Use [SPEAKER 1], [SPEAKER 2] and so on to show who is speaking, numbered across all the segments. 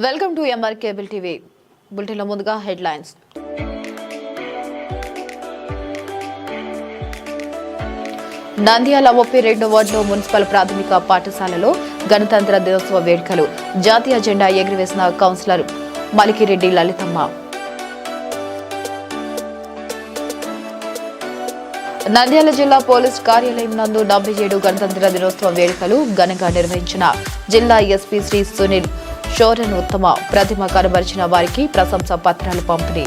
[SPEAKER 1] Welcome to MR cable TV. బులెటిన్ల ముందుగా headlines. Nandyal 32వ వార్డులో మున్సిపల్ ప్రాథమిక పాఠశాలలో గణతంత్ర దినోత్సవ వేడుకలు. జాతీయ జెండా ఎగురవేసిన కౌన్సిలర్ మలికిరెడ్డి లలితమ్మ. నంద్యాల జిల్లా పోలీస్ కార్యాలయం నందు 77 గణతంత్ర దినోత్సవ వేడుకలు ఘనంగా నిర్వహించిన జిల్లా ఎస్పీ శ్రీ సునీల్ షోరన్ ఉత్తమ ప్రతిమ కనబరిచిన వారికి ప్రశంసా పత్రాలు పంపిణీ.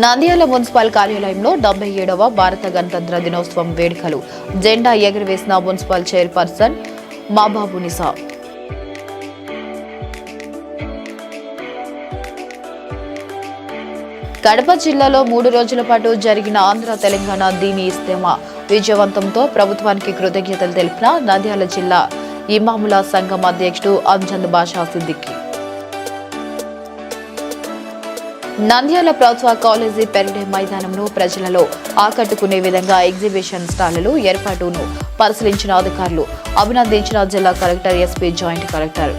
[SPEAKER 1] నంద్యాల మున్సిపల్ కార్యాలయంలో 77వ భారత గణతంత్ర దినోత్సవం వేడుకలు జెండా ఎగురవేసిన మున్సిపల్ చైర్పర్సన్ మహబూబునిసా. కడప జిల్లాలో 3 రోజుల పాటు జరిగిన ఆంధ్ర తెలంగాణ దీని ఇస్తేమా విజయవంతంతో ప్రభుత్వానికి కృతజ్ఞతలు తెలిపిన నంద్యాల జిల్లా ఇమాముల సంఘం అధ్యక్షుడు అంజద్ బాషా సిద్దికి. నంద్యాల ప్రభుత్వ కాలేజీ పెరడే మైదానంలో ప్రజలలో ఆకట్టుకునే విధంగా ఎగ్జిబిషన్ స్టాళ్లు ఏర్పాటును పరిశీలించిన అధికారులు అభినందించిన జిల్లా కలెక్టర్, ఎస్పీ, జాయింట్ కలెక్టర్.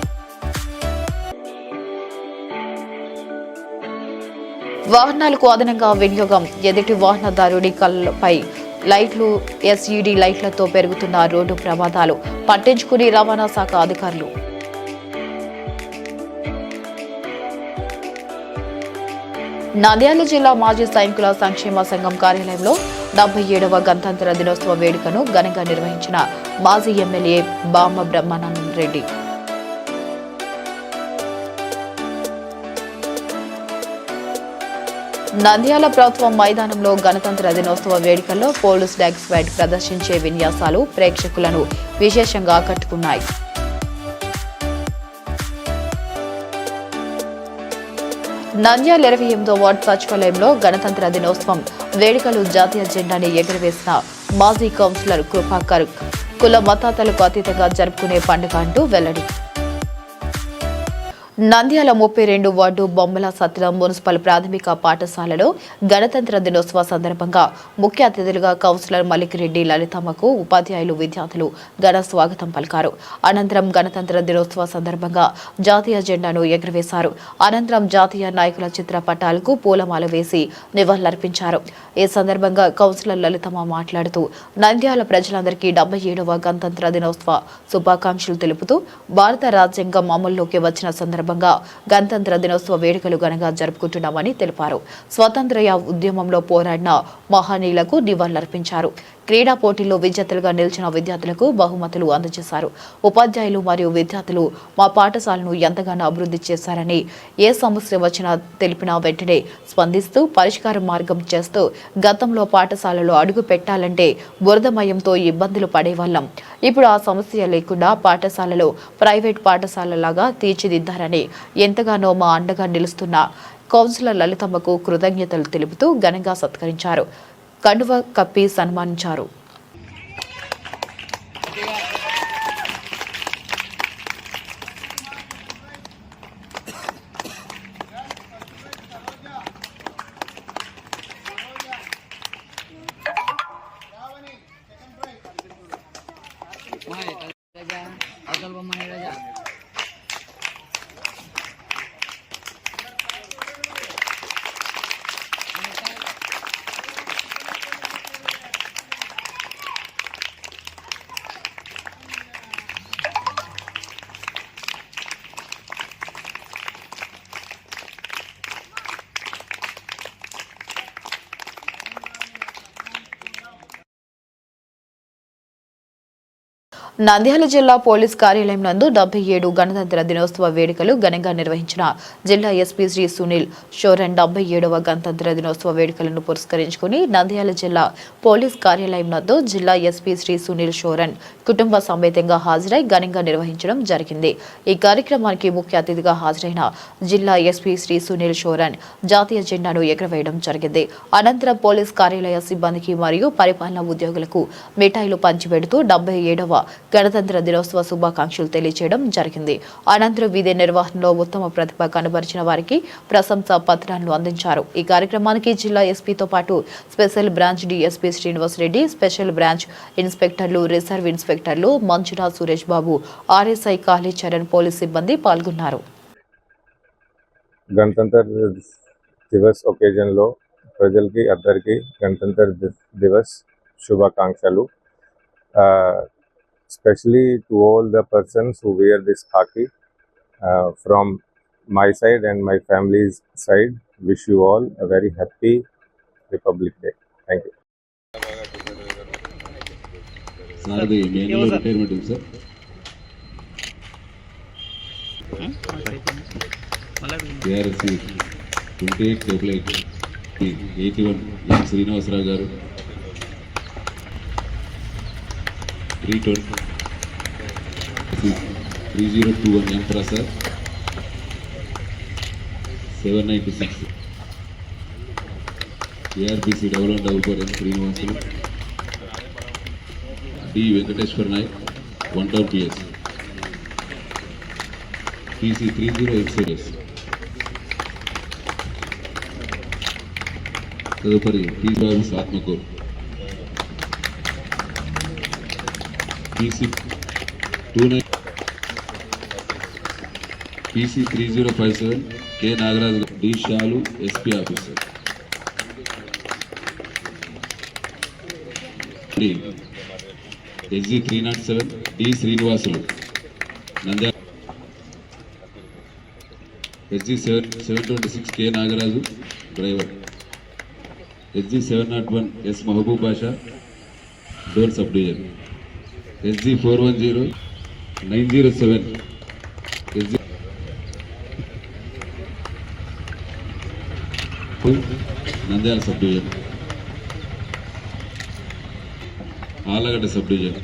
[SPEAKER 1] వాహనాలకు అదనంగా వినియోగం. ఎదుటి వాహనదారుడి కళ్ళపై లైట్లు, ఎస్ఈడి లైట్లతో పెరుగుతున్న రోడ్డు ప్రమాదాలు పట్టించుకుని రవాణా శాఖ అధికారులు. నంద్యాల జిల్లా మాజీ సైనికుల సంక్షేమ సంఘం కార్యాలయంలో 77వ గణతంత్ర దినోత్సవ వేడుకను ఘనంగా నిర్వహించిన మాజీ ఎమ్మెల్యే బామ బ్రహ్మానందం రెడ్డి. నంద్యాల ప్రభుత్వ మైదానంలో గణతంత్ర దినోత్సవ వేడుకల్లో పోలీస్ డాగ్ స్క్వాడ్ ప్రదర్శించే విన్యాసాలు ప్రేక్షకులను విశేషంగా ఆకట్టుకున్నాయి. నంద్యాల 28వ వార్డు సచివాలయంలో గణతంత్ర దినోత్సవం వేడుకలు జాతీయ జెండాని ఎగురవేసిన మాజీ కౌన్సిలర్ కృపాకర్ కుల మతాలకు అతీతంగా జరుపుకునే పండుగ అంటూ వెల్లడి. నంద్యాల 32 వార్డు బొమ్మల సత్రం మున్సిపల్ ప్రాథమిక పాఠశాలలో గణతంత్ర దినోత్సవ సందర్భంగా ముఖ్య అతిథులుగా కౌన్సిలర్ మలికిరెడ్డి లలితమ్మకు ఉపాధ్యాయులు, విద్యార్థులు ఘన స్వాగతం పలికారు. అనంతరం గణతంత్ర దినోత్సవ సందర్భంగా జాతీయ జెండాను ఎగురవేశారు. అనంతరం జాతీయ నాయకుల చిత్రపటాలకు పూలమాల వేసి నివాళులర్పించారు. ఈ సందర్భంగా కౌన్సిలర్ లలితమ్మ మాట్లాడుతూ నంద్యాల ప్రజలందరికీ 77వ గణతంత్ర దినోత్సవ శుభాకాంక్షలు తెలుపుతూ భారత రాజ్యాంగం అమల్లోకి వచ్చిన సందర్భంగా గణతంత్ర దినోత్సవ వేడుకలు ఘనంగా జరుపుకుంటున్నామని తెలిపారు. స్వాతంత్ర్య ఉద్యమంలో పోరాడిన మహనీయులకు నివాళులర్పించారు. క్రీడా పోటీల్లో విజేతలుగా నిలిచిన విద్యార్థులకు బహుమతులు అందజేశారు. ఉపాధ్యాయులు మరియు విద్యార్థులు మా పాఠశాలను ఎంతగానో అభివృద్ధి చేశారని, ఏ సమస్య వచ్చినా తెలిపిన వెంటనే స్పందిస్తూ పరిష్కార మార్గం చేస్తూ గతంలో పాఠశాలలో అడుగు పెట్టాలంటే బురదమయంతో ఇబ్బందులు పడేవాళ్ళం. ఇప్పుడు ఆ సమస్య లేకుండా పాఠశాలలో ప్రైవేట్ పాఠశాలలాగా తీర్చిదిద్దారని ఎంతగానో మా అండగా నిలుస్తున్న కౌన్సిలర్ లలితమ్మకు కృతజ్ఞతలు తెలుపుతూ ఘనంగా సత్కరించారు. కండువ కప్పి సన్మానించారు. నంద్యాల జిల్లా పోలీస్ కార్యాలయం నందు 77 గణతంత్ర దినోత్సవ వేడుకలు ఘనంగా నిర్వహించిన జిల్లా ఎస్పీ శ్రీ సునీల్ షోరన్ 77వ గణతంత్ర దినోత్సవ వేడుకలను పురస్కరించుకుని నంద్యాల జిల్లా పోలీస్ కార్యాలయం నందు జిల్లా ఎస్పీ శ్రీ సునీల్ షోరన్ కుటుంబ సమేతంగా హాజరై ఘనంగా నిర్వహించడం జరిగింది. ఈ కార్యక్రమానికి ముఖ్య అతిథిగా హాజరైన జిల్లా ఎస్పీ శ్రీ సునీల్ షోరన్ జాతీయ జెండాను ఎగురవేయడం జరిగింది. అనంతరం పోలీస్ కార్యాలయ సిబ్బందికి మరియు పరిపాలనా ఉద్యోగులకు మిఠాయిలు పంచిపెడుతూ 77వ గణతంత్ర దినోత్సవ శుభాకాంక్షలు తెలియజేయడం జరిగింది. అనంతరం విధి నిర్వహణలో ఉత్తమ ప్రతిభ కనబరిచిన వారికి ప్రశంసా పత్రాలను అందించారు. ఈ కార్యక్రమానికి జిల్లా ఎస్పీతో పాటు special branch DSP Srinivas Reddy, special branch ఇన్స్పెక్టర్లు, రిజర్వ్ ఇన్స్పెక్టర్లు మంజునాథ్, సురేష్ బాబు, ఆర్ఎస్ఐ కాళీచరణ్, పోలీస్ సిబ్బంది పాల్గొన్నారు.
[SPEAKER 2] గణతంత్ర దివస్ ఒకేజన్లో ప్రజలకి అందరికీ గణతంత్ర దివస్ శుభాకాంక్షలు. Especially to all the persons who wear this khaki, from my side and my family's side, wish you all a very happy Republic Day. Thank you.
[SPEAKER 3] Sir, the main retirement sir. 2888 81 M Srinivasarao garu 3021 M Prasad 796 ARBC 1144 M Srinivasarao D Venkateshwar Naik 1 PS PC 3086 తదుపరి P Babu Atmakur PC 3057 K Nagaraju D Shalu SP officer SG 307 D Srinivasulu Nandyal SG 726 K Nagaraju driver SG 701 S Mahaboob Basha డోర్ sub division SG 410 907 SG Nandyal sub division Allagadda sub division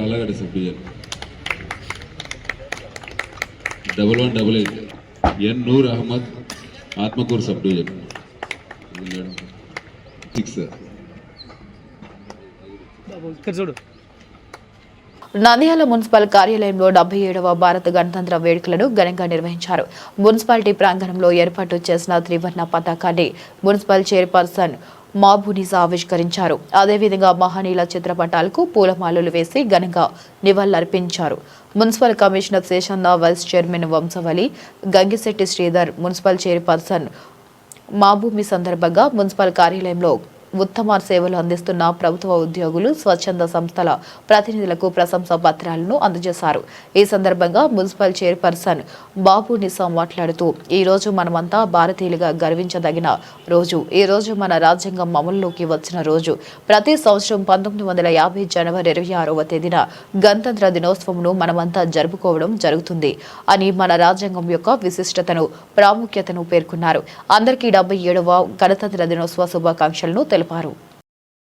[SPEAKER 3] Allagadda sub division 1188 N Noor Ahmed Atmakur sub division 6
[SPEAKER 1] Nandyal municipal కార్యాలయంలో 77వ భారత గణతంత్ర వేడుకలను ఘనంగా నిర్వహించారు. Municipality ప్రాంగణంలో ఏర్పాటు చేసిన త్రివర్ణ పతాకాన్ని మున్సిపల్ చైర్పర్సన్ మాబునిసా ఆవిష్కరించారు. అదేవిధంగా మహనీయుల చిత్రపటాలకు పూలమాలలు వేసి ఘనంగా నివాళులర్పించారు. Municipal commissioner Seshanna, vice chairman Vamshavali, Gangisetti Sridhar, municipal chairperson మాబూమి సందర్భంగా మున్సిపల్ కార్యాలయంలో ఉత్తమ సేవలు అందిస్తున్న ప్రభుత్వ ఉద్యోగులు, స్వచ్ఛంద సంస్థల ప్రతినిధులకు ప్రశంసా పత్రాలను అందజేశారు. ఈ సందర్భంగా మున్సిపల్ చైర్పర్సన్ బాబు నిసా మాట్లాడుతూ, ఈ రోజు మనమంతా భారతీయులుగా గర్వించదగిన రోజు. ఈ రోజు మన రాజ్యాంగం అమలులోకి వచ్చిన రోజు. ప్రతి సంవత్సరం 1950 జనవరి 26వ తేదీన గణతంత్ర దినోత్సవంను మనమంతా జరుపుకోవడం జరుగుతుంది అని మన రాజ్యాంగం యొక్క విశిష్టతను, ప్రాముఖ్యతను పేర్కొన్నారు. అందరికీ 77వ గణతంత్ర దినోత్సవ శుభాకాంక్షలను తెలిపారు.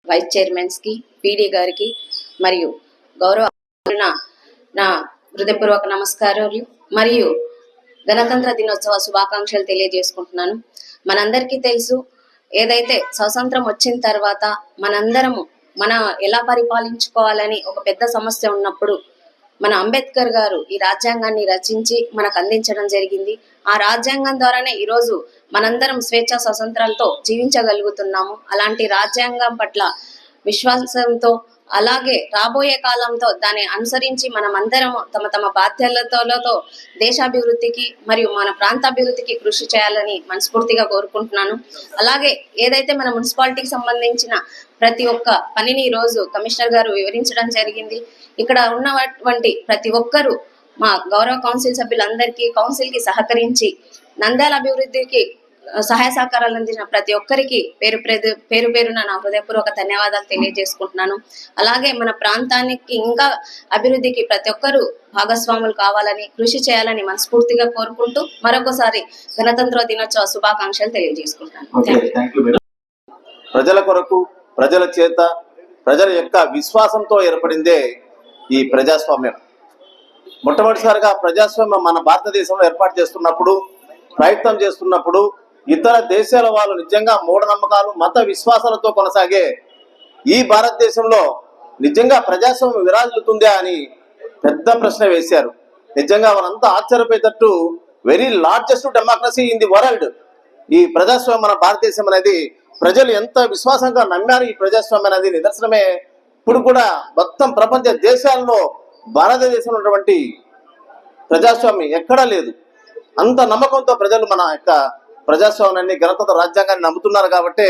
[SPEAKER 4] వైస్ చైర్మన్స్ కి, పీడీ గారికి మరియు గౌరవ నా హృదయపూర్వక నమస్కారాలు మరియు గణతంత్ర దినోత్సవ శుభాకాంక్షలు తెలియజేసుకుంటున్నాను. మనందరికీ తెలుసు, ఏదైతే స్వాతంత్రం వచ్చిన తర్వాత మనం ఎలా పరిపాలించుకోవాలని ఒక పెద్ద సమస్య ఉన్నప్పుడు మన అంబేద్కర్ గారు ఈ రాజ్యాంగాన్ని రచించి మనకు అందించడం జరిగింది. ఆ రాజ్యాంగం ద్వారానే ఈరోజు మనందరం స్వేచ్ఛ స్వతంత్రాలతో జీవించగలుగుతున్నాము. అలాంటి రాజ్యాంగం పట్ల విశ్వాసంతో, అలాగే రాబోయే కాలంతో దాన్ని అనుసరించి మనమందరం తమ బాధ్యతలతో దేశాభివృద్ధికి మరియు మన ప్రాంతాభివృద్ధికి కృషి చేయాలని మనస్ఫూర్తిగా కోరుకుంటున్నాను. అలాగే ఏదైతే మన మున్సిపాలిటీకి సంబంధించిన ప్రతి ఒక్క పనిని ఈ రోజు కమిషనర్ గారు వివరించడం జరిగింది. ఇక్కడ ఉన్నటువంటి ప్రతి ఒక్కరూ మా గౌరవ కౌన్సిల్ సభ్యులందరికీ, కౌన్సిల్ కి సహకరించి నంద్యాల అభివృద్ధికి సహాయ సహకారాలు అందించిన ప్రతి ఒక్కరికి పేరు పేరున నా హృదయపూర్వక ధన్యవాదాలు తెలియజేసుకుంటున్నాను. అలాగే మన ప్రాంతానికి ఇంకా అభివృద్ధికి ప్రతి ఒక్కరూ భాగస్వాములు కావాలని, కృషి చేయాలని మనస్ఫూర్తిగా కోరుకుంటూ మరొకసారి గణతంత్ర దినోత్సవ శుభాకాంక్షలు తెలియజేసుకుంటున్నాను.
[SPEAKER 5] ప్రజల కొరకు, ప్రజల చేత, ప్రజల యొక్క విశ్వాసంతో ఏర్పడిందే ఈ ప్రజాస్వామ్యం. మొట్టమొదటిసారిగా ప్రజాస్వామ్యం మన భారతదేశంలో ఏర్పాటు చేస్తున్నప్పుడు, ప్రయత్నం చేస్తున్నప్పుడు ఇతర దేశాల వాళ్ళు నిజంగా మూఢనమ్మకాలు, మత విశ్వాసాలతో కొనసాగే ఈ భారతదేశంలో నిజంగా ప్రజాస్వామ్యం విరాజిల్లుతుందా అని పెద్ద ప్రశ్న వేశారు. నిజంగా వారంతా ఆశ్చర్యపోయేటట్టు very largest democracy in the world ఈ ప్రజాస్వామ్యం మన భారతదేశం అనేది ప్రజలు ఎంత విశ్వాసంగా నమ్మారు ఈ ప్రజాస్వామ్యం అనేది నిదర్శనమే. ఇప్పుడు కూడా మొత్తం ప్రపంచ దేశాల్లో భారతదేశంలో ఉన్నటువంటి ప్రజాస్వామ్యం ఎక్కడా లేదు. అంత నమ్మకంతో ప్రజలు మన యొక్క ప్రజాస్వామ్యాన్ని గణతంత్ర రాజ్యాంగాన్ని నమ్ముతున్నారు. కాబట్టి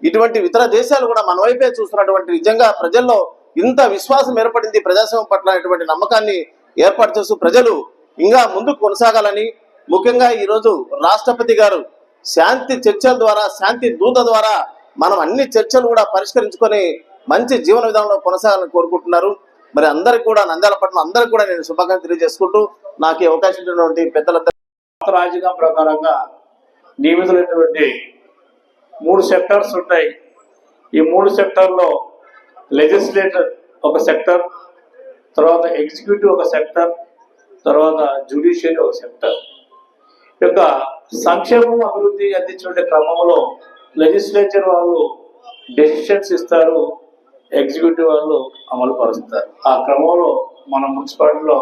[SPEAKER 5] ఇటువంటి ఇతర దేశాలు కూడా మన వైపే చూస్తున్నటువంటి నిజంగా ప్రజల్లో ఇంత విశ్వాసం ఏర్పడింది ప్రజాస్వామ్యం పట్ల అనేటువంటి నమ్మకాన్ని ఏర్పాటు చేస్తూ ప్రజలు ఇంకా ముందుకు కొనసాగాలని, ముఖ్యంగా ఈరోజు రాష్ట్రపతి గారు శాంతి చర్చల ద్వారా, శాంతి దూత ద్వారా మనం అన్ని చర్చలు కూడా పరిష్కరించుకొని మంచి జీవన విధానంలో కొనసాగాలని కోరుకుంటున్నారు. మరి అందరికి కూడా నంద్యాల పట్టణం అందరికి కూడా నేను శుభాకాంక్షలు తెలియజేసుకుంటూ నాకు ఈ అవకాశం ఇచ్చినటువంటి పెద్దలందరూ
[SPEAKER 6] రాజ్యాంగం ప్రకారంగా నియమితులైనటువంటి 3 సెక్టర్స్ ఉంటాయి. ఈ 3 సెక్టర్లో లెజిస్లేటర్ ఒక సెక్టర్, తర్వాత ఎగ్జిక్యూటివ్ ఒక సెక్టర్, తర్వాత జ్యుడిషియరీ ఒక సెక్టర్. యొక్క సంక్షేమం అభివృద్ధి అందించే క్రమంలో లెజిస్లేచర్ వాళ్ళు డెసిషన్స్ ఇస్తారు, ఎగ్జిక్యూటివ్ వాళ్ళు అమలు పరుస్తారు. ఆ క్రమంలో మన మున్సిపాలిటీలో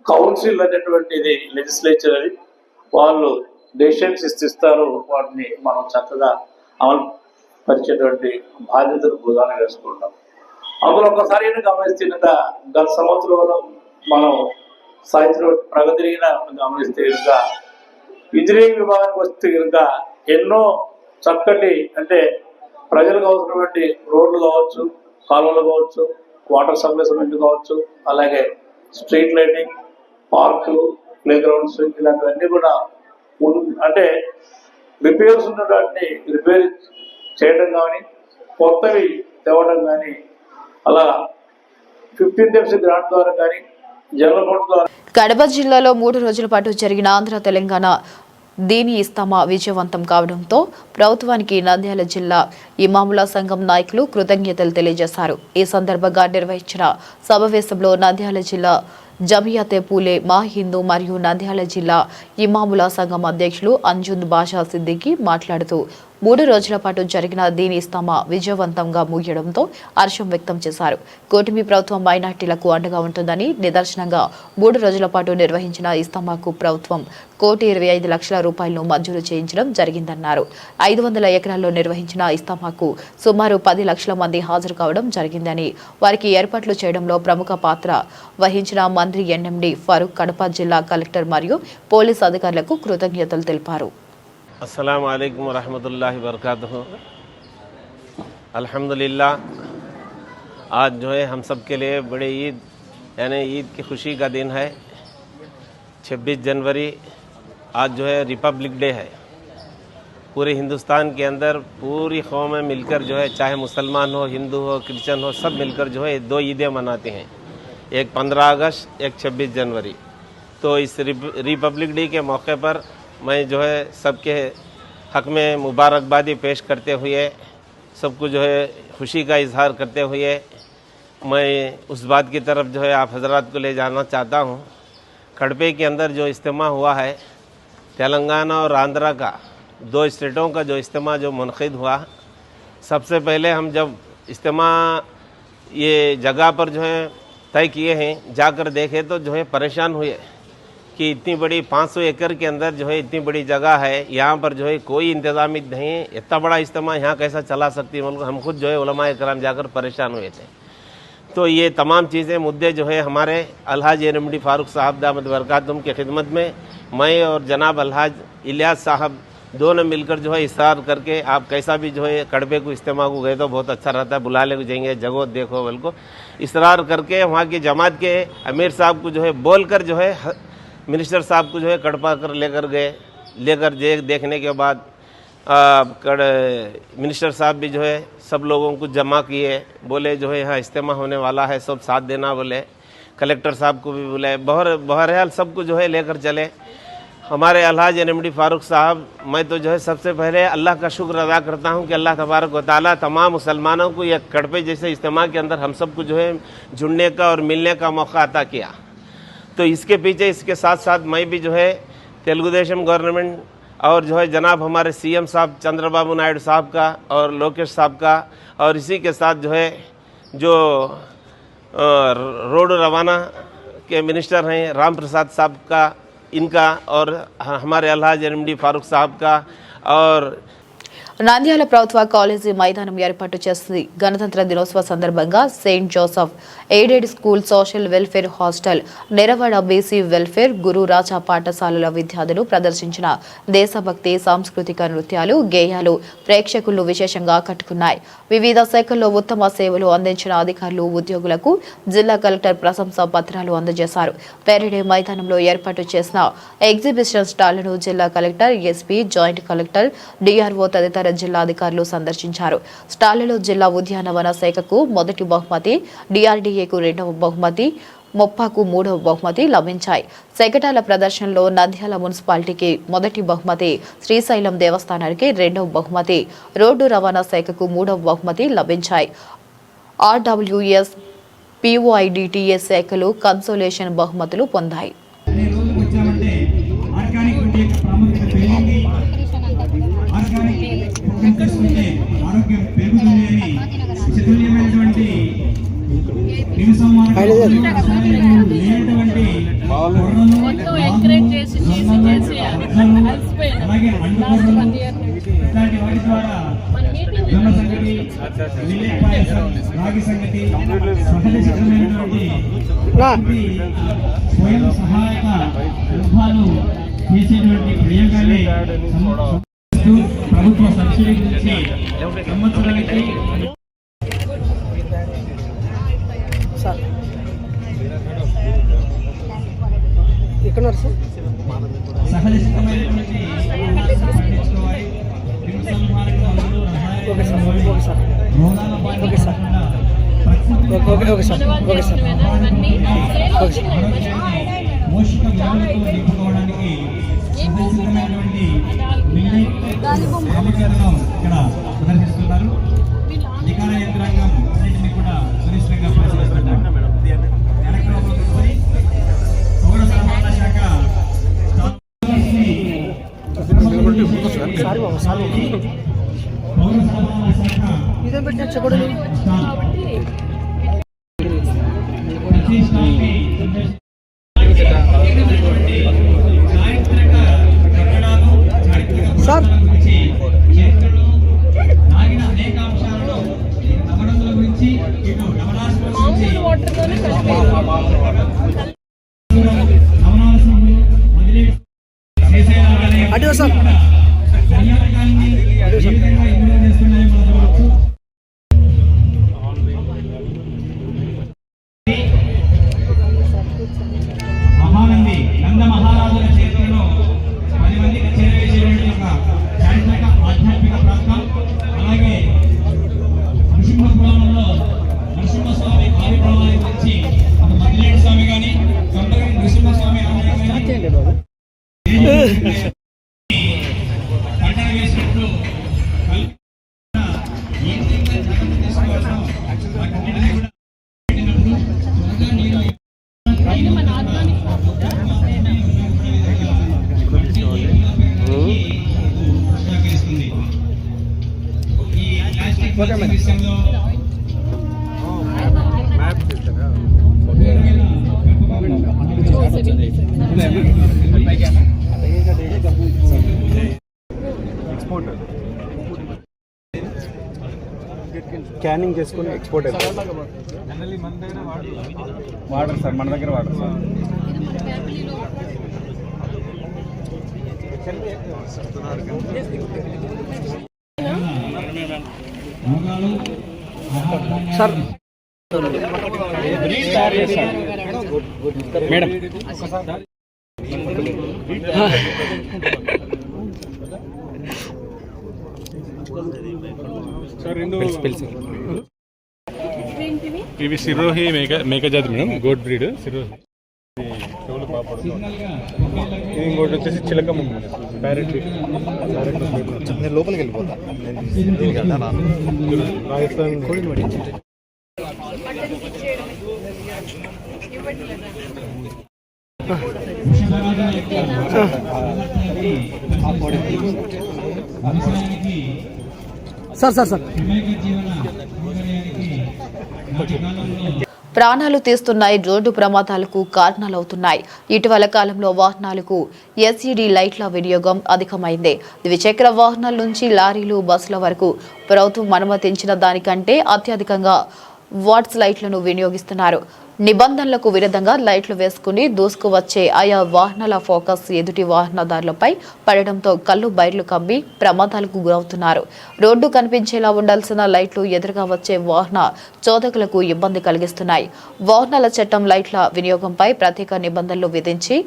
[SPEAKER 6] కౌన్సిల్ అనేటువంటిది లెజిస్లేచర్ అని వాళ్ళు డెసిషన్స్ ఇస్తారు. వాటిని మనం చక్కగా అమలు పరిచేటువంటి బాధ్యతలు భుజాన వేసుకుంటాం. అందులో ఒకసారి గమనిస్తే గత సంవత్సరంలో మనం సాయంత్రం ప్రగతి గమనిస్తే కనుక ఇంజనీరింగ్ విభాగానికి వస్తే కనుక ఎన్నో చక్కటి అంటే ప్రజలకు అవసరమైన రోడ్లు కావచ్చు, కాలువలు కావచ్చు, వాటర్ సప్లై సిమెంట్ కావచ్చు, అలాగే స్ట్రీట్ లైటింగ్, పార్కులు, ప్లే గ్రౌండ్స్ ఇలాంటివన్నీ కూడా అంటే రిపేర్స్ ఉన్నటువంటి రిపేర్ చేయడం కానీ, కొత్తవి తేవడం కానీ, అలా 15th FC గ్రాంట్ ద్వారా కానీ, జనరల్ ఫండ్ ద్వారా.
[SPEAKER 1] కడప జిల్లాలో 3 రోజుల పాటు జరిగిన ఆంధ్ర తెలంగాణ దీని ఇస్తమా విజయవంతం కావడంతో ప్రభుత్వానికి నంద్యాల జిల్లా ఇమాముల సంఘం నాయకులు కృతజ్ఞతలు తెలియజేశారు. ఈ సందర్భంగా నిర్వహించిన సమావేశంలో నంద్యాల జిల్లా జమియాతే పూలే మా హిందూ మరియు నంద్యాల జిల్లా ఇమాముల సంఘం అధ్యక్షులు అంజుద్ బాషా సిద్దికి మాట్లాడుతూ 3 రోజుల పాటు జరిగిన దీని ఇస్తమా విజయవంతంగా ముగియడంతో హర్షం వ్యక్తం చేశారు. కూటమి ప్రభుత్వం మైనార్టీలకు అండగా ఉంటుందని నిదర్శనంగా 3 రోజుల పాటు నిర్వహించిన ఇస్తమాకు ప్రభుత్వం 1,25,00,000 రూపాయలను మంజూరు చేయించడం జరిగిందన్నారు. 500 ఎకరాల్లో నిర్వహించిన ఇస్తమాకు సుమారు 10 లక్షల మంది హాజరు కావడం జరిగిందని, వారికి ఏర్పాట్లు చేయడంలో ప్రముఖ పాత్ర వహించిన మంత్రి ఎన్ఎండి ఫరూక్, కడప జిల్లా కలెక్టర్ మరియు పోలీస్ అధికారులకు కృతజ్ఞతలు తెలిపారు.
[SPEAKER 7] अस्सलाम वालेकुम रहमतुल्लाहि वबरकातुहू। अल्हम्दुलिल्लाह आज जो है हम सब के लिए बड़े ईद यानी ईद की खुशी का दिन है। 26 जनवरी आज जो है रिपब्लिक डे है। पूरे हिंदुस्तान के अंदर पूरी कौमें मिलकर जो है, चाहे मुसलमान हो, हिंदू हो, क्रिश्चियन हो, सब मिलकर जो है 2 ईदें मनाते हैं, एक 15 अगस्त, एक 26 जनवरी। तो इस रिपब्लिक डे के मौके पर मैं जो है सबके हक में मुबारकबादी पेश करते हुए, सबको जो है खुशी का इजहार करते हुए मैं उस बात की तरफ जो है आप हजरात को ले जाना चाहता हूँ। कड़पे के अंदर जो इज्तिमा हुआ है, तेलंगाना और आंध्रा का 2 स्टेटों का जो इज्तिमा जो मुनक़िद हुआ, सबसे पहले हम जब इज्तिमा ये जगह पर जो है तय किए हैं, जाकर देखे तो जो है परेशान हुए कि इतनी बड़ी 500 एकड़ के अंदर जो है इतनी बड़ी जगह है, यहाँ पर जो है कोई इंतजामी नहीं, इतना बड़ा इज्तिमा यहाँ कैसा चला सकती है। हम खुद जो है उलमा इकराम जाकर परेशान हुए थे। तो ये तमाम चीज़ें मुद्दे जो है हमारे अलहाज एनएमडी फारूक साहब दामद बरकातुम की खिदमत में मैं और जनाब अलहाज इलियास साहब दोनों मिलकर जो है इस्तार करके, आप कैसा भी जो है कड़बे को इज्तिमा को गए तो बहुत अच्छा रहता है, बुला ले जाएंगे, जगह देखो बल को इसरार करके वहाँ की जमात के अमीर साहब को जो है बोल कर जो है मिनिस्टर साहब को जो है कड़पा कर लेकर गए। लेकर देखने के बाद मिनिस्टर साहब भी जो है सब लोगों को जमा किए, बोले जो है यहाँ इज्तिमा होने वाला है, सब साथ देना बोले। कलेक्टर साहब को भी बुलाए, बहरहाल सबको जो है लेकर चले। हमारे अलहाज एनएमडी फारूक साहब, मैं तो जो है सबसे पहले अल्लाह का शुक्र अदा करता हूँ कि अल्लाह तबारक व तआला तमाम मुसलमानों को यह कड़पे जैसे इज्तिमा के अंदर हम सबको जो है जुड़ने का और मिलने का मौका अता किया। तो इसके पीछे इसके साथ साथ मैं भी जो है तेलुगु देशम गवर्नमेंट और जो है जनाब हमारे सीएम साहब चंद्रबाबू नायडू साहब का और लोकेश साहब का और इसी के साथ जो है जो रोड रवाना के मिनिस्टर हैं राम प्रसाद साहब का, इनका और हमारे अलहाज एमडी फारूक साहब का और
[SPEAKER 1] నంద్యాల ప్రభుత్వ కాలేజీ మైదానం ఏర్పాటు చేసింది. గణతంత్ర దినోత్సవ సందర్భంగా Saint Joseph aided school, social welfare hostel, Neravada BC welfare, Guru Raja పాఠశాలల విద్యార్థులు ప్రదర్శించిన దేశభక్తి, సాంస్కృతిక నృత్యాలు, గేయాలు ప్రేక్షకులను విశేషంగా ఆకట్టుకున్నాయి. వివిధ శాఖల్లో ఉత్తమ సేవలు అందించిన అధికారులు, ఉద్యోగులకు జిల్లా కలెక్టర్ ప్రశంసా పత్రాలు అందజేశారు. పెరేడ్ మైదానంలో ఏర్పాటు చేసిన ఎగ్జిబిషన్ స్టాళ్లను జిల్లా collector, SP, joint collector, DRO తదితర జిల్లా అధికారులు సందర్శించారు. స్టాళ్లలో జిల్లా ఉద్యానవన శాఖకు మొదటి బహుమతి, డిఆర్డీఏకు రెండవ బహుమతి, మొప్పాకు మూడవ బహుమతి లభించాయి. శకటాల ప్రదర్శనలో నంద్యాల మున్సిపాలిటీకి మొదటి బహుమతి, శ్రీశైలం దేవస్థానానికి రెండవ బహుమతి, రోడ్డు రవాణా శాఖకు మూడవ బహుమతి లభించాయి. ఆర్డబ్ల్యూఎస్, పీఓఐడిటిఎస్ శాఖలు కన్సోలేషన్ బహుమతులు పొందాయి.
[SPEAKER 8] ఆరోగ్యం పెరుగుతుంది అని చతుర్యమైనటువంటి అలాగే ఇట్లాంటి వాటి ద్వారా జొన్న సంగతి, మిల్లెట్ పాయసం, రాగి సంగతి సహజసిద్ధమైనటువంటి స్వయం సహాయక గృహాలు చేసేటువంటి ప్రయోగాలే ప్రభుత్వ సబ్సిడీ గురించి సంవత్సరానికి సహజ సిద్ధమైనటువంటి పోషక విలువలతో నింపుకోవడానికి సహజసిద్ధమైనటువంటి ఇక్కడ ప్రదర్శిస్తున్నారు. అధికార యంత్రాంగం అన్నింటినీ కూడా సునిశ్చితంగా పరిశీలిస్తున్నారు. పౌర సరఫరాల శాఖ నాగిన అనేక అంశాలను నవరంగుల గురించి, ఇటు మహానంది నంద మహారాజుల చేతుల్లో 10 మందికి చేరవేసేటువంటి ఒక చారిత్రక ఆధ్యాత్మిక ప్రాంతం. అలాగే నరసింహ పురాణంలో నరసింహస్వామి ఆవిర్భావాన్ని గురించి ఒక మదిలేడు స్వామి కానీ, కొంతగా నరసింహస్వామి ఆలయం కానీ పంటలు వేసినప్పుడు
[SPEAKER 9] స్కానింగ్ చేసుకుని ఎక్స్పోర్ట్ అవుతుంది. వాడరు సార్, మన దగ్గర వాడరు సార్. సార్ మేడం
[SPEAKER 10] ఇవి సిరోహి మేకజాతి మేడం, గోడ్ బ్రీడ్ సిరోహి. ఇంకోటి వచ్చేసి చిలకమ్మ ప్యారెట్.
[SPEAKER 9] నేను లోపలికి వెళ్ళిపోతా.
[SPEAKER 10] రాజస్థాన్
[SPEAKER 8] వివేక జీవన సౌకర్యానికి నాటి కాలంలో
[SPEAKER 1] ప్రాణాలు తీస్తున్నాయి, రోడ్డు ప్రమాదాలకు కారణాలవుతున్నాయి. ఇటీవల కాలంలో వాహనాలకు ఎల్ఈడీ లైట్ల వినియోగం అధికమైంది. ద్విచక్ర వాహనాల నుంచి లారీలు, బస్సుల వరకు ప్రభుత్వం అనుమతించిన దానికంటే అత్యధికంగా వాట్స్ లైట్లను వినియోగిస్తున్నారు. నిబంధనలకు విరుద్ధంగా లైట్లు వేసుకుని దూసుకువచ్చే ఆయా వాహనాల ఫోకస్ ఎదుటి వాహనదారులపై పడడంతో కళ్ళు బైర్లు కమ్మి ప్రమాదాలకు గురవుతున్నారు. రోడ్డు కనిపించేలా ఉండాల్సిన లైట్లు ఎదురుగా వచ్చే వాహన చోదకులకు ఇబ్బంది కలిగిస్తున్నాయి. వాహనాల చట్టం లైట్ల వినియోగంపై ప్రత్యేక నిబంధనలు విధించి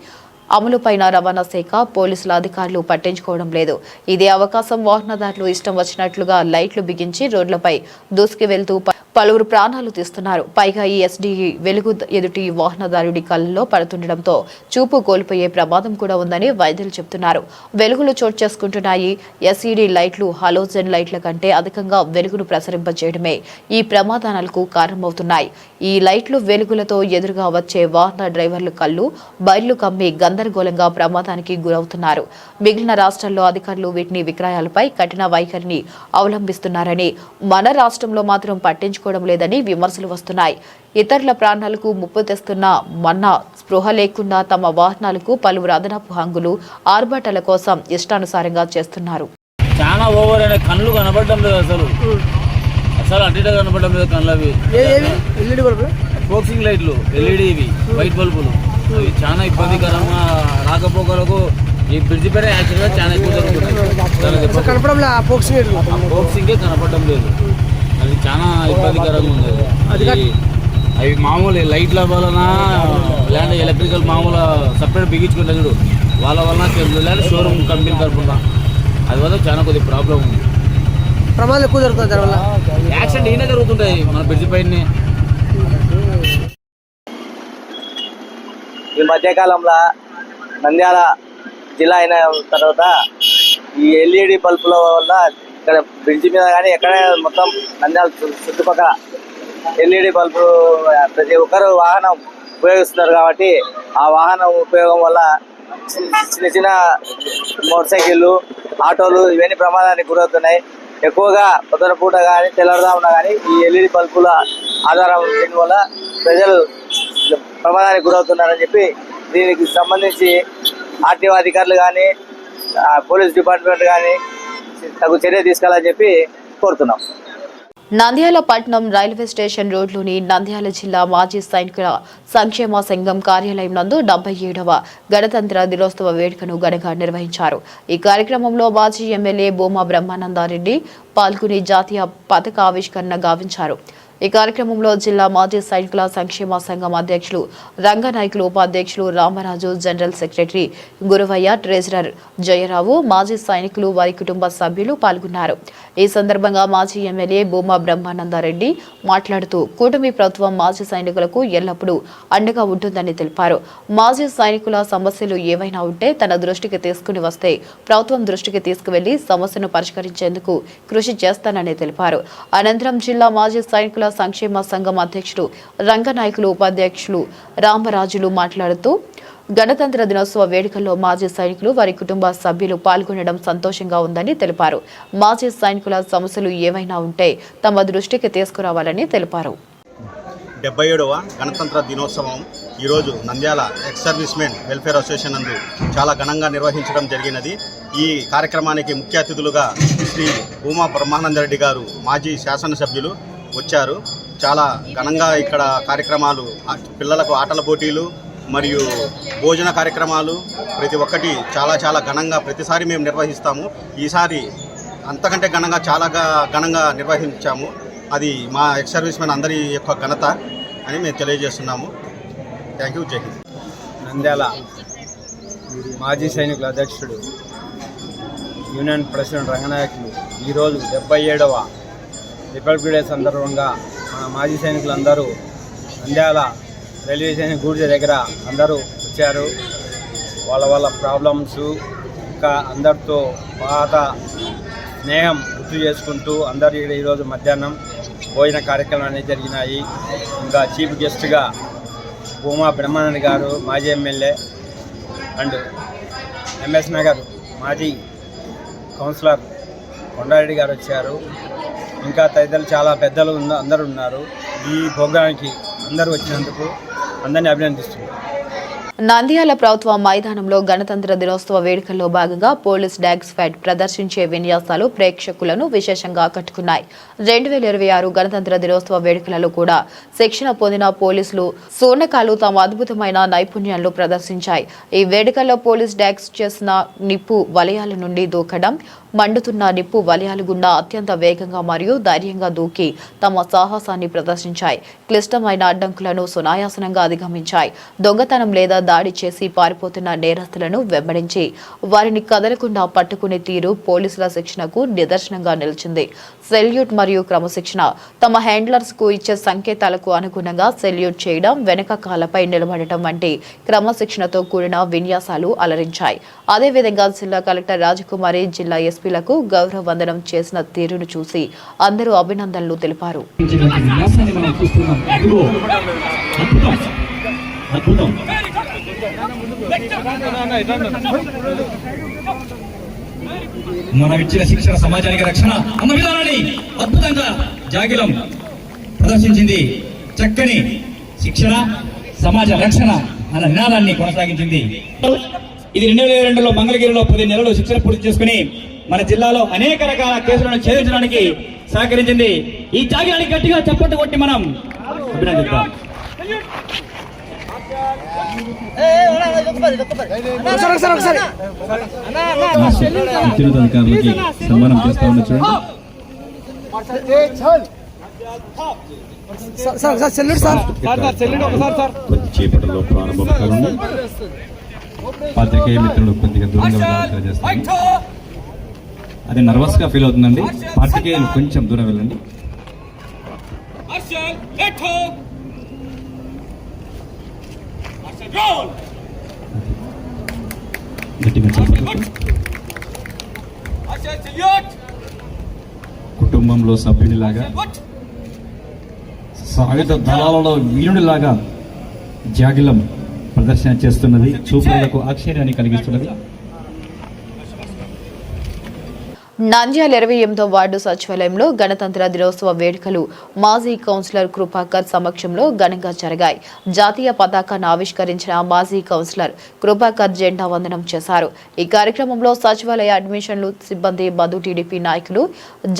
[SPEAKER 1] అమలుపైన రవాణా శాఖ, పోలీసుల అధికారులు పట్టించుకోవడం లేదు. ఇదే అవకాశం వాహనదారులు ఇష్టం వచ్చినట్లుగా లైట్లు బిగించి రోడ్లపై దూసుకు వెళ్తూ పలువురు ప్రాణాలు తీస్తున్నారు. పైగా ఈ ఎస్డీ వెలుగు ఎదుటి వాహనదారుడి కళ్ళలో పడుతుండటంతో చూపు కోల్పోయే ప్రమాదం కూడా ఉందని వైద్యులు చెబుతున్నారు. వెలుగులు చోటు చేసుకుంటున్నాయి. ఎస్ఈడీ లైట్లు హాలోజన్ లైట్ల కంటే అధికంగా వెలుగును ప్రసరింపజేయడమే ఈ ప్రమాదాలకు కారణమవుతున్నాయి. ఈ లైట్లు వెలుగులతో ఎదురుగా వచ్చే వాహన డ్రైవర్లు కళ్ళు బైర్లు కమ్మి గందరగోళంగా ప్రమాదానికి గురవుతున్నారు. మిగిలిన రాష్ట్రాల్లో అధికారులు వీటిని విక్రయాలపై కఠిన వైఖరిని అవలంబిస్తున్నారని, మన రాష్ట్రంలో మాత్రం పట్టించుకోవడం లేదని విమర్శలు వస్తున్నాయి. ఇతరుల ప్రాణాలకు ముప్పు తెస్తున్న మన్నా స్పృహ లేకుండా తమ వాహనాలకు పలువురు అదనపు హంగులు, ఆర్భాటాల కోసం ఇష్టానుసారంగా చేస్తున్నారు.
[SPEAKER 11] చాలా ఓవర్ అయిన కళ్ళు కనపడడం లేదు, అసలు అటు కనపడడం లేదు కళ్ళు. అవి ఎల్ఈడి బల్బులు, ఫోక్సింగ్ లైట్లు, ఎల్ఈడివి వైట్ బల్బులు, అవి చాలా ఇబ్బందికరంగా రాకపోకలకు ఈ బ్రిడ్జి పైన యాక్చువల్గా చాలా ఎక్కువ జరుగుతుంది. ఫోక్సింగే కనపడడం లేదు, అది చాలా ఇబ్బందికరంగా ఉంది. అవి మామూలు లైట్ల వలన లేదంటే ఎలక్ట్రికల్ మామూలు సపరేట్ బిగించుకుంటే చూడు వాళ్ళ వలన లేదా షోరూమ్ కంపెనీ తరఫున అది వల్ల చాలా కొద్దిగా ప్రాబ్లం ఉంది.
[SPEAKER 12] ప్రమాదాలు ఎక్కువ జరుగుతుంది, దానివల్ల
[SPEAKER 11] యాక్సిడెంట్ ఈయన జరుగుతుంటాయి మన బ్రిడ్జి పైన.
[SPEAKER 12] ఈ మధ్యకాలంలో నంద్యాల జిల్లా అయిన తర్వాత ఈ ఎల్ఈడి బల్బుల వల్ల ఇక్కడ బ్రిడ్జి మీద కానీ ఎక్కడ మొత్తం నంద్యాల చుట్టుపక్కల ఎల్ఈడి బల్బు ప్రతి ఒక్కరు వాహనం ఉపయోగిస్తున్నారు. కాబట్టి ఆ వాహనం ఉపయోగం వల్ల చిన్న చిన్న మోటార్ సైకిళ్ళు, ఆటోలు ఇవన్నీ ప్రమాదానికి గురవుతున్నాయి. ఎక్కువగా పొద్దున పూట కానీ తెల్లవారుజామున కానీ ఈ ఎల్ఈడి బల్బుల ఆధారం వల్ల ప్రజలు ప్రమాదానికి గురవుతున్నారని చెప్పి దీనికి సంబంధించి ఆర్టీఓ అధికారులు కానీ పోలీస్ డిపార్ట్మెంట్ కానీ తగు చర్య తీసుకోవాలని చెప్పి కోరుతున్నాం.
[SPEAKER 1] నంద్యాల పట్టణం రైల్వే స్టేషన్ రోడ్లోని నంద్యాల జిల్లా మాజీ సైనికుల సంక్షేమ సంఘం కార్యాలయం నందు 77వ గణతంత్ర దినోత్సవ వేడుకను ఘనంగా నిర్వహించారు. ఈ కార్యక్రమంలో మాజీ ఎమ్మెల్యే భూమా బ్రహ్మానందారెడ్డి పాల్గొని జాతీయ పతాక ఆవిష్కరణ గావించారు. ఈ కార్యక్రమంలో జిల్లా మాజీ సైనికుల సంక్షేమ సంఘం అధ్యక్షులు, రంగనాయకులు, ఉపాధ్యక్షులు Ramaraju, general secretary Guruvaiah, treasurer Jayarao, మాజీ సైనికులు, వారి కుటుంబ సభ్యులు పాల్గొన్నారు. ఈ సందర్భంగా మాజీ ఎమ్మెల్యే భూమా బ్రహ్మానందారెడ్డి మాట్లాడుతూ కూటమి ప్రభుత్వం మాజీ సైనికులకు ఎల్లప్పుడూ అండగా ఉంటుందని తెలిపారు. మాజీ సైనికుల సమస్యలు ఏవైనా ఉంటే తన దృష్టికి తీసుకుని వస్తే ప్రభుత్వం దృష్టికి తీసుకువెళ్లి సమస్యను పరిష్కరించేందుకు కృషి చేస్తానని తెలిపారు. అనంతరం జిల్లా మాజీ సైనికుల సంక్షేమ సంఘం అధ్యక్షులు రంగనాయకులు, ఉపాధ్యక్షులు రామరాజులు మాట్లాడుతూ గణతంత్ర దినోత్సవ వేడుకల్లో మాజీ సైనికులు, వారి కుటుంబ సభ్యులు పాల్గొనడం సంతోషంగా ఉందని తెలిపారు. మాజీ సైనికుల సమస్యలు ఏవైనా ఉంటే తమ దృష్టికి తీసుకురావాలని తెలిపారు.
[SPEAKER 13] 77వ గణతంత్ర దినోత్సవం ఈరోజు Nandyal ex service men welfare association నందు చాలా ఘనంగా నిర్వహించడం జరిగినది. ఈ కార్యక్రమానికి ముఖ్య అతిథులుగా శ్రీ భూమా బ్రహ్మానందరెడ్డి గారు మాజీ శాసనసభ్యులు వచ్చారు. చాలా ఘనంగా ఇక్కడ కార్యక్రమాలు, పిల్లలకు ఆటల పోటీలు మరియు భోజన కార్యక్రమాలు ప్రతి ఒక్కటి చాలా ఘనంగా ప్రతిసారి మేము నిర్వహిస్తాము. ఈసారి అంతకంటే చాలా ఘనంగా నిర్వహించాము. అది మా ఎక్స్ సర్వీస్ మెన్ అందరి యొక్క ఘనత అని మేము తెలియజేస్తున్నాము. Thank you. జై హింద్.
[SPEAKER 14] నంద్యాల మాజీ సైనికుల అధ్యక్షుడు, యూనియన్ ప్రెసిడెంట్ రంగనాయకులు ఈరోజు 77వ రిపబ్లిక్ డే సందర్భంగా మన మాజీ సైనికులందరూ నంద్యాల రైల్వే స్టేషన్ గూడ్జ దగ్గర అందరూ వచ్చారు. వాళ్ళ ప్రాబ్లమ్స్ ఇంకా అందరితో పాత స్నేహం గుర్తు చేసుకుంటూ అందరు ఈరోజు మధ్యాహ్నం భోజన కార్యక్రమాలు జరిగినాయి. ఇంకా చీఫ్ గెస్ట్గా భూమా బ్రహ్మానంద గారు, మాజీ ఎమ్మెల్యే, అండ్ ఎంఎస్ నగర్ మాజీ కౌన్సిలర్ కొండారెడ్డి గారు వచ్చారు. ఇంకా తదితరులు చాలా పెద్దలు అందరూ ఉన్నారు. ఈ ప్రోగ్రాంకి అందరూ వచ్చినందుకు అందరినీ అభినందిస్తున్నారు.
[SPEAKER 1] నంద్యాల ప్రభుత్వ మైదానంలో గణతంత్ర దినోత్సవ వేడుకల్లో భాగంగా పోలీస్ డాగ్స్ ఫైట్ ప్రదర్శించే విన్యాసాలు ప్రేక్షకులను విశేషంగా ఆకట్టుకున్నాయి. 2026 గణతంత్ర దినోత్సవ వేడుకలలో కూడా శిక్షణ పొందిన పోలీసులు సోనకాలు తమ అద్భుతమైన నైపుణ్యాలను ప్రదర్శించాయి. ఈ వేడుకల్లో పోలీస్ డాగ్స్ చేసిన నిప్పు వలయాల నుండి దూకడం, మండుతున్న నిప్పు వలయాలు గుండా అత్యంత వేగంగా మరియు ధైర్యంగా దూకి తమ సాహసాన్ని ప్రదర్శించాయి. క్లిష్టమైన అడ్డంకులను సునాయాసనంగా అధిగమించాయి. దొంగతనం లేదా దాడి చేసి పారిపోతున్న నేరస్తులను వెంబడించి వారిని కదలకుండా పట్టుకునే తీరు పోలీసుల శిక్షణకు నిదర్శనంగా నిలిచింది. సెల్యూట్ మరియు క్రమశిక్షణ, తమ హ్యాండ్లర్స్ కు ఇచ్చే సంకేతాలకు అనుగుణంగా సెల్యూట్ చేయడం, వెనక కాళ్లపై నిలబడటం వంటి క్రమశిక్షణతో కూడిన విన్యాసాలు అలరించాయి. అదేవిధంగా జిల్లా కలెక్టర్ రాజకుమారి జిల్లా ఎస్పీలకు గౌరవ వందనం చేసిన తీరును చూసి అందరూ అభినందనలు తెలిపారు.
[SPEAKER 15] మనం ఇచ్చిన శిక్షణ సమాజానికి రక్షణ అన్న విధానాన్ని అద్భుతంగా జాగిలం ప్రదర్శించింది. చక్కని శిక్షణ సమాజ రక్షణ అన్న నినాదాన్ని కొనసాగించింది. ఇది 2022లో మంగళగిరిలో 10 నెలలు శిక్షణ పూర్తి చేసుకుని మన జిల్లాలో అనేక రకాల కేసులను ఛేదించడానికి సహకరించింది. ఈ జాగిలాన్ని గట్టిగా చప్పట్లు కొట్టి మనం అభినందిద్దాం.
[SPEAKER 10] అధికారులకి సన్మానం చేస్తా ఉన్న చూడండి. కొద్దిసేపటిలో ప్రారంభం కానుంది. పాత్రికేయ మిత్రులు కొద్దిగా దూరంగా తెలియజేస్తారు. అది నర్వస్ గా ఫీల్ అవుతుందండి. పాత్రికేయులు కొంచెం దూరం వెళ్ళండి. కుటుంబంలో సభ్యునిలాగా, సాయుధ దళాలలో వీరుడిలాగా జాగిలం ప్రదర్శన చేస్తున్నది. చూపులకు ఆశ్చర్యాన్ని కలిగిస్తున్నది.
[SPEAKER 1] నంద్యాల 28వ వార్డు సచివాలయంలో గణతంత్ర దినోత్సవ వేడుకలు మాజీ కౌన్సిలర్ కృపాకర్ సమక్షంలో ఘనంగా జరిగాయి. జాతీయ పతాకాన్ని ఆవిష్కరించిన మాజీ కౌన్సిలర్ కృపాకర్ జెండా వందనం చేశారు. ఈ కార్యక్రమంలో సచివాలయ అడ్మిషన్లు సిబ్బంది, మధు టీడీపీ నాయకులు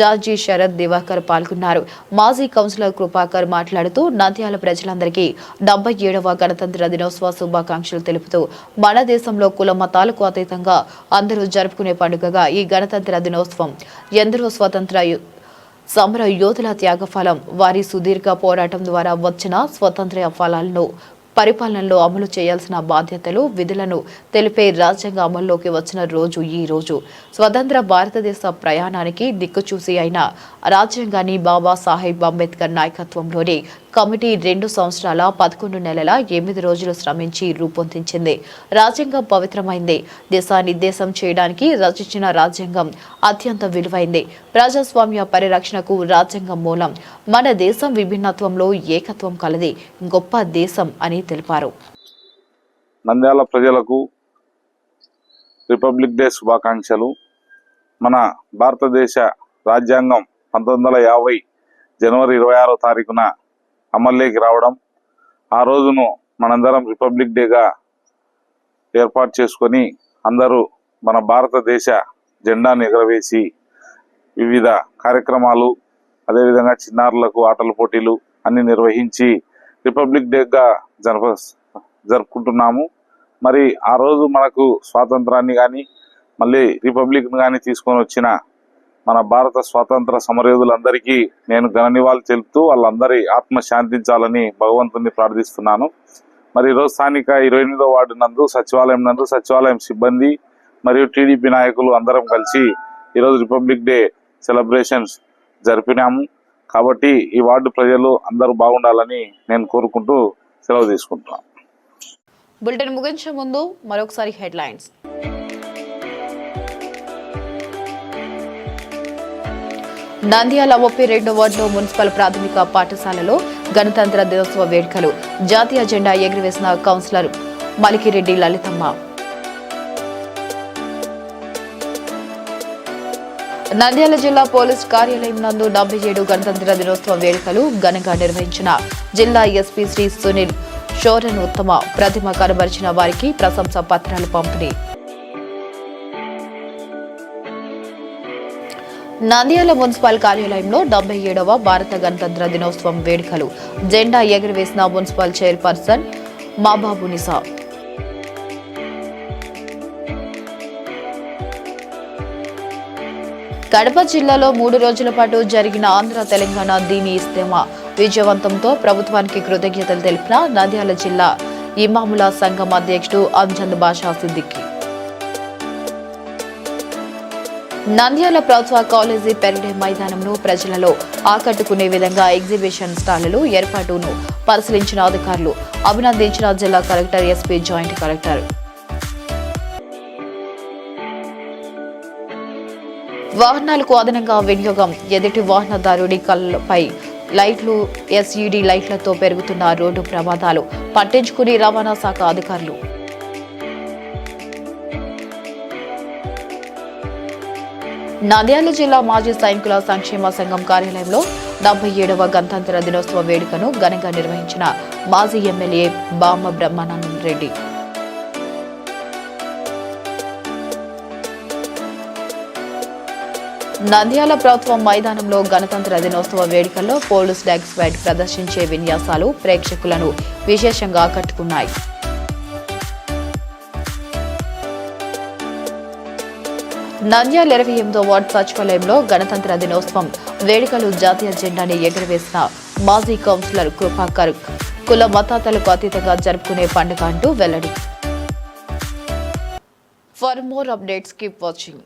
[SPEAKER 1] జార్జీ శరత్ దివాకర్ పాల్గొన్నారు. మాజీ కౌన్సిలర్ కృపాకర్ మాట్లాడుతూ నంద్యాల ప్రజలందరికీ 77వ గణతంత్ర దినోత్సవ శుభాకాంక్షలు తెలుపుతూ మన దేశంలో కుల మతాలకు అతీతంగా అందరూ జరుపుకునే పండుగగా ఈ గణతంత్ర దినోత్సవం ఎందరో స్వతంత్ర సమర యోధుల త్యాగఫలం, వారి సుదీర్ఘ పోరాటం ద్వారా వచ్చిన స్వతంత్ర ఫలాలను పరిపాలనలో అమలు చేయాల్సిన బాధ్యతలు, విధులను తెలిపే రాజ్యాంగ అమల్లోకి వచ్చిన రోజు ఈ రోజు. స్వతంత్ర భారతదేశ ప్రయాణానికి దిక్కుచూసి అయిన రాజ్యాంగాన్ని బాబా సాహెబ్ అంబేద్కర్ నాయకత్వంలోని కమిటీ 2 సంవత్సరాల 11 నెలల 8 రోజులు శ్రమించి రూపొందించింది. రాజ్యాంగం పవిత్రమైంది. దిశానిర్దేశం చేయడానికి రచించిన రాజ్యాంగం అత్యంత విలువైంది. ప్రజాస్వామ్య పరిరక్షణకు రాజ్యాంగం మూలం. మన దేశం విభిన్నత్వంలో ఏకత్వం కలది గొప్ప దేశం అని తెలిపారు.
[SPEAKER 16] నంద్యాల ప్రజలకు రిపబ్లిక్ డే శుభాకాంక్షలు. మన భారతదేశ రాజ్యాంగం 1950 జనవరి 26వ తారీఖున అమల్లోకి రావడం, ఆ రోజును మనందరం రిపబ్లిక్ డేగా ఏర్పాటు చేసుకొని అందరూ మన భారతదేశ జెండాను ఎగరవేసి వివిధ కార్యక్రమాలు, అదేవిధంగా చిన్నారులకు ఆటల పోటీలు అన్ని నిర్వహించి రిపబ్లిక్ డేగా జరుపుకుంటున్నాము. మరి ఆ రోజు మనకు స్వాతంత్రాన్ని కానీ మళ్ళీ రిపబ్లిక్ను కానీ తీసుకొని వచ్చిన మన భారత స్వాతంత్ర సమరయోధులందరికీ నేను ఘన నివాళులు తెలుపుతూ వాళ్ళందరి ఆత్మ శాంతించాలని భగవంతుని ప్రార్థిస్తున్నాను. మరి ఈరోజు స్థానిక 28వ వార్డు నందు సచివాలయం సిబ్బంది మరియు టీడీపీ నాయకులు అందరం కలిసి ఈరోజు రిపబ్లిక్ డే సెలబ్రేషన్స్ జరిపినాము. కాబట్టి ఈ వార్డు ప్రజలు అందరూ బాగుండాలని నేను కోరుకుంటూ సెలవు తీసుకుంటున్నాను.
[SPEAKER 1] బులెటిన్ ముగించే ముందు మరొకసారి హెడ్లైన్స్. నంద్యాల 32వ వార్డులో మున్సిపల్ ప్రాథమిక పాఠశాలలో గణతంత్ర దినోత్సవ వేడుకలు. జాతీయ జెండా ఎగురవేసిన కౌన్సిలర్ మలికిరెడ్డి లలితమ్మ. నంద్యాల జిల్లా పోలీస్ కార్యాలయం నందు 77 గణతంత్ర దినోత్సవ వేడుకలు ఘనంగా నిర్వహించిన జిల్లా ఎస్పీ శ్రీ సునీల్ షోరన్ ఉత్తమ ప్రతిమ కనబరిచిన వారికి ప్రశంసా పత్రాలు పంపిణీ. నంద్యాల మున్సిపల్ కార్యాలయంలో 77వ భారత గణతంత్ర దినోత్సవం వేడుకలు జెండా ఎగురవేసిన మున్సిపల్ చైర్పర్సన్ మాబాబునిసా. కడప జిల్లాలో 3 రోజుల పాటు జరిగిన ఆంధ్ర తెలంగాణ దీని ఇస్తేమా విజయవంతంతో ప్రభుత్వానికి కృతజ్ఞతలు తెలిపిన నంద్యాల జిల్లా ఇమాముల సంఘం అధ్యక్షుడు అంజద్ బాషా సిద్దికి. నంద్యాల ప్రభుత్వ కాలేజీ పెరడే మైదానంలో ప్రజలలో ఆకట్టుకునే విధంగా ఎగ్జిబిషన్ స్టాళ్లు ఏర్పాటును పరిశీలించిన అధికారులు అభినందించిన జిల్లా కలెక్టర్, ఎస్పీ, జాయింట్ కలెక్టర్. వాహనాలకు అదనంగా వినియోగం ఎదుటి వాహనదారుడి కళ్ళపై లైట్లు, ఎస్ఈడి లైట్లతో పెరుగుతున్న రోడ్డు ప్రమాదాలు పట్టించుకుని రవాణా శాఖ అధికారులు. నంద్యాల జిల్లా మాజీ సైనికుల సంక్షేమ సంఘం కార్యాలయంలో 77వ గణతంత్ర దినోత్సవ వేడుకను ఘనంగా నిర్వహించిన మాజీ ఎమ్మెల్యే బామ్మ బ్రహ్మానందం రెడ్డి. నంద్యాల ప్రభుత్వ మైదానంలో గణతంత్ర దినోత్సవ వేడుకల్లో పోలీస్ డాగ్ స్క్వాడ్ ప్రదర్శించే విన్యాసాలు ప్రేక్షకులను విశేషంగా ఆకట్టుకున్నాయి. నంద్యాల 28వ వార్డు సచివాలయంలో గణతంత్ర దినోత్సవం వేడుకలు జాతీయ జెండాని ఎగురవేసిన మాజీ కౌన్సిలర్ కృపాకర్ కుల మతాలకు అతీతంగా జరుపుకునే పండుగ అంటూ వెల్లడి. For more updates keep watching.